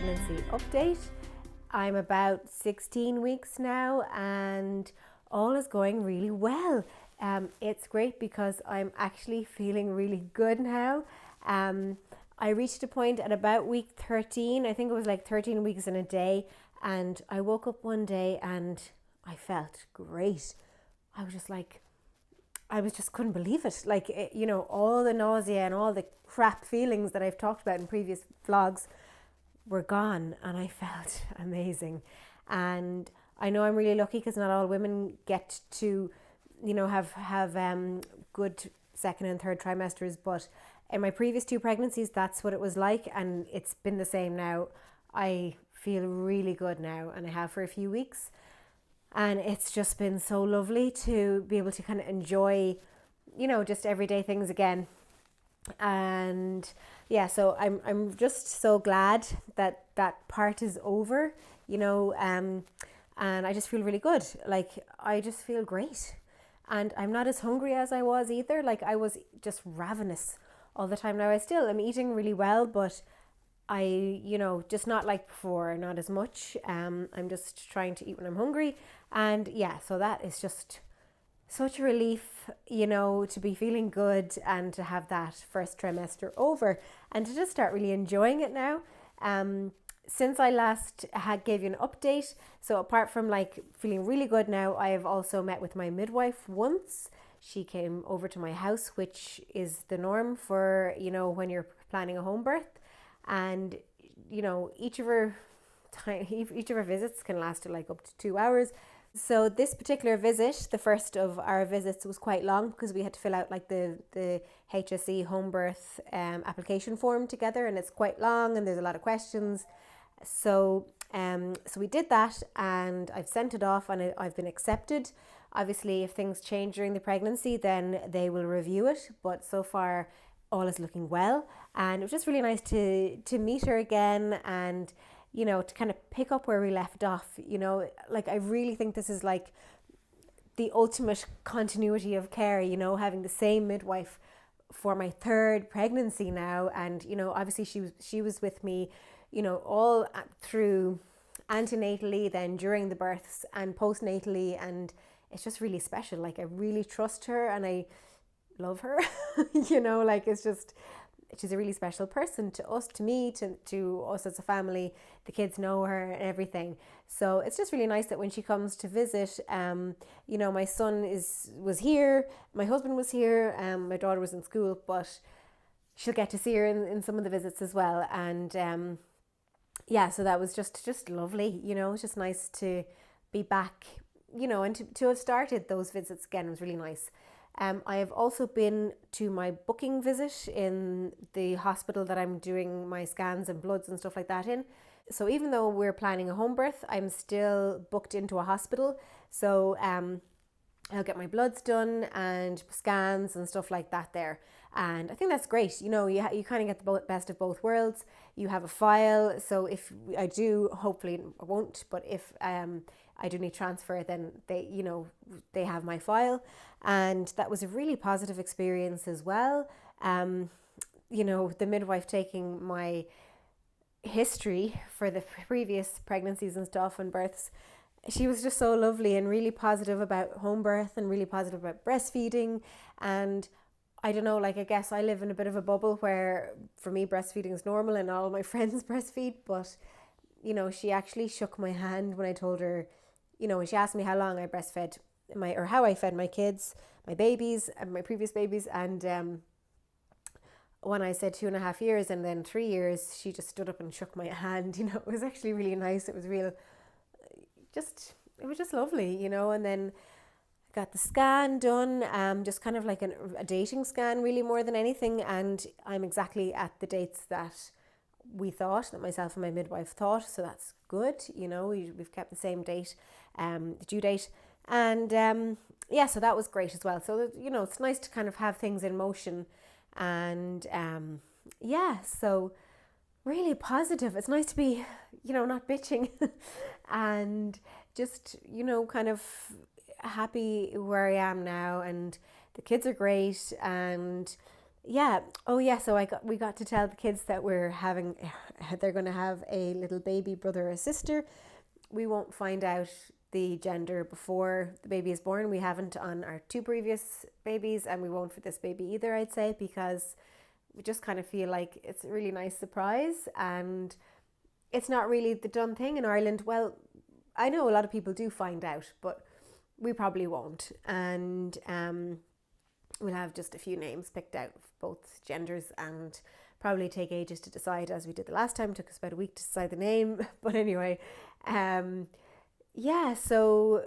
pregnancy update. I'm about 16 weeks now and all is going really well. It's great because I'm actually feeling really good now. I reached a point at about week 13, I think it was like 13 weeks and a day, and I woke up one day and I felt great. I was just couldn't believe it. All the nausea and all the crap feelings that I've talked about in previous vlogs were gone and I felt amazing. And I know I'm really lucky because not all women get to, have good second and third trimesters, but in my previous 2 pregnancies, that's what it was like, and it's been the same now. I feel really good now, and I have for a few weeks. And it's just been so lovely to be able to kind of enjoy, just everyday things again. And yeah, so I'm just so glad that that part is over, and I just feel really good. Like, I just feel great. And I'm not as hungry as I was either. Like, I was just ravenous all the time. Now I still am eating really well, but I, just not like before, not as much. I'm just trying to eat when I'm hungry. And yeah, so that is just such a relief, to be feeling good and to have that first trimester over and to just start really enjoying it now. Since I last gave you an update, so apart from like feeling really good now, I have also met with my midwife once. She came over to my house, which is the norm for, when you're planning a home birth. And, each of her visits can last like up to 2 hours. So this particular visit, the first of our visits, was quite long because we had to fill out like the HSE home birth application form together, and it's quite long and there's a lot of questions. So we did that and I've sent it off and I've been accepted. Obviously, if things change during the pregnancy, then they will review it. But so far, all is looking well. And it was just really nice to meet her again and, to kind of pick up where we left off. Like, I really think this is like the ultimate continuity of care, having the same midwife for my 3rd pregnancy now. And, obviously she was with me, all through antenatally, then during the births and postnatally, and it's just really special. Like, I really trust her and I love her. She's a really special person to us, to me, to us as a family. The kids know her and everything. So it's just really nice that when she comes to visit, my son was here, my husband was here, my daughter was in school, but she'll get to see her in some of the visits as well. And so that was just lovely. It's just nice to be back, and to have started those visits again. It was really nice. I have also been to my booking visit in the hospital that I'm doing my scans and bloods and stuff like that in. So even though we're planning a home birth, I'm still booked into a hospital. So I'll get my bloods done and scans and stuff like that there. And I think that's great. You kind of get the best of both worlds. You have a file. So if I do, hopefully I won't, but if I do need transfer, then they have my file. And that was a really positive experience as well. The midwife taking my history for the previous pregnancies and stuff and births, she was just so lovely and really positive about home birth and really positive about breastfeeding. And I don't know, I guess I live in a bit of a bubble where for me breastfeeding is normal and all my friends breastfeed, but she actually shook my hand when I told her, when she asked me how long I breastfed or how I fed my kids, my babies and my previous babies. And when I said 2.5 years and then 3 years, she just stood up and shook my hand. It was actually really nice. It was it was just lovely, and then I got the scan done, just kind of like a dating scan really more than anything. And I'm exactly at the dates that we thought, that myself and my midwife thought. So that's good. We've kept the same date, the due date. And so that was great as well. So, it's nice to kind of have things in motion. And so really positive. It's nice to be, not bitching and just, kind of happy where I am now. And the kids are great and Yeah. Oh, yeah. So we got to tell the kids that they're going to have a little baby brother or sister. We won't find out the gender before the baby is born. We haven't on our two previous babies, and we won't for this baby either, I'd say, because we just kind of feel like it's a really nice surprise, and it's not really the done thing in Ireland. Well, I know a lot of people do find out, but we probably won't. And we'll have just a few names picked out of both genders, and probably take ages to decide, as we did the last time. It took us about a week to decide the name. But anyway, yeah, so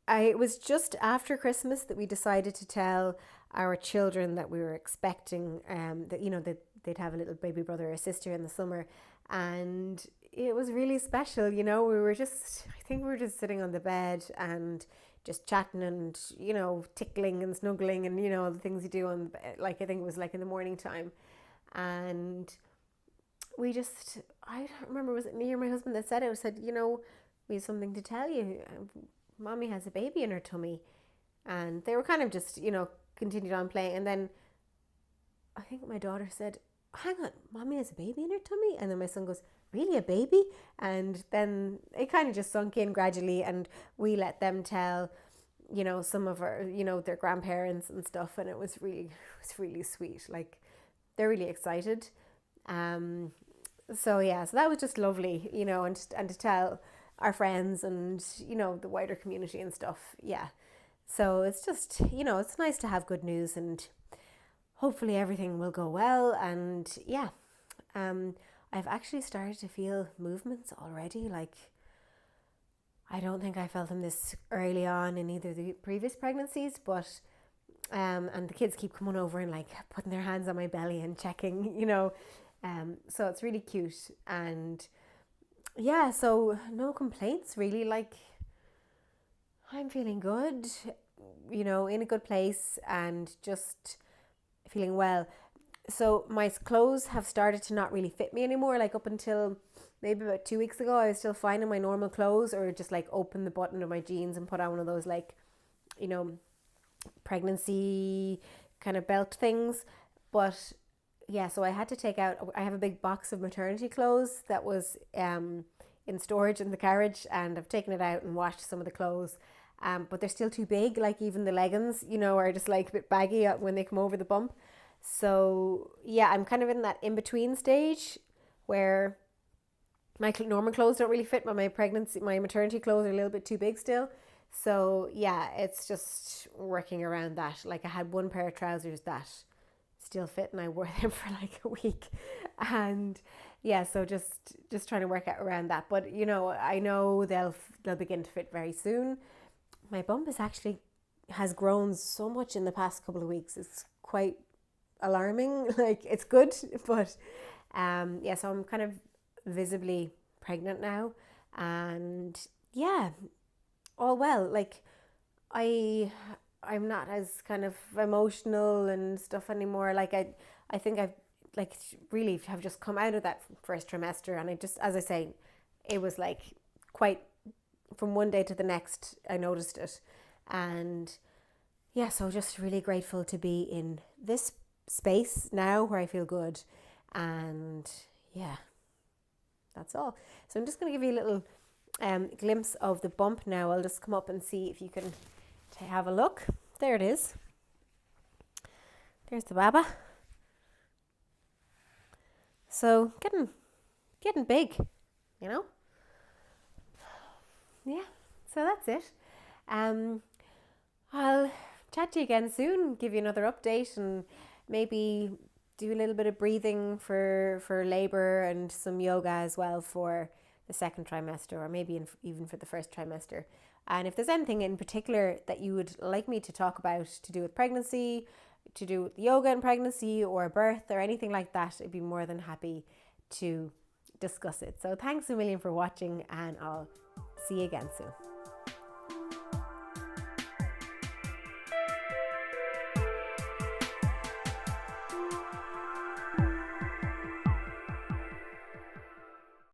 it was just after Christmas that we decided to tell our children that we were expecting, that, that they'd have a little baby brother or sister in the summer. And it was really special. I think we were just sitting on the bed and just chatting and, tickling and snuggling and, all the things you do on the bed. Like, I think it was like in the morning time. And I don't remember, was it me or my husband that said it? I said, we have something to tell you. Mommy has a baby in her tummy. And they were kind of just, continued on playing. And then I think my daughter said, hang on, Mommy has a baby in her tummy? And then my son goes, really, a baby? And then it kind of just sunk in gradually, and we let them tell, some of our, their grandparents and stuff. And it was really sweet. Like, they're really excited. So yeah, so that was just lovely, and to tell our friends and, the wider community and stuff. Yeah. So it's just, it's nice to have good news, and hopefully everything will go well. And yeah, I've actually started to feel movements already. Like, I don't think I felt them this early on in either of the previous pregnancies, but and the kids keep coming over and like putting their hands on my belly and checking, so it's really cute. And yeah, so no complaints really. Like, I'm feeling good, in a good place, and just feeling well. So my clothes have started to not really fit me anymore. Like, up until maybe about 2 weeks ago, I was still fine in my normal clothes, or just like open the button of my jeans and put on one of those, like, pregnancy kind of belt things. But yeah, so I had to I have a big box of maternity clothes that was in storage in the carriage, and I've taken it out and washed some of the clothes. But they're still too big. Like, even the leggings, are just like a bit baggy when they come over the bump. So yeah, I'm kind of in that in-between stage where my normal clothes don't really fit, but my maternity clothes are a little bit too big still. So yeah, it's just working around that. Like, I had one pair of trousers that still fit, and I wore them for like a week. And yeah, so just trying to work out around that. But I know they'll begin to fit very soon. My bump has grown so much in the past couple of weeks. It's quite alarming. Like, it's good, but yeah, so I'm kind of visibly pregnant now, and yeah, all well. Like, I'm not as kind of emotional and stuff anymore. Like, I think I've like really have just come out of that first trimester, and I just, as I say, it was like quite from one day to the next I noticed it. And yeah, so just really grateful to be in this space now where I feel good. And yeah, that's all. So I'm just going to give you a little glimpse of the bump now. I'll just come up and see if you can have a look. There it is. There's the baba. So getting big, Yeah, so that's it. I'll chat to you again soon, give you another update, and maybe do a little bit of breathing for labour, and some yoga as well for the second trimester, or maybe even for the first trimester. And if there's anything in particular that you would like me to talk about to do with pregnancy, to do with yoga and pregnancy, or birth, or anything like that, I'd be more than happy to discuss it. So thanks a million for watching, and I'll see you again soon.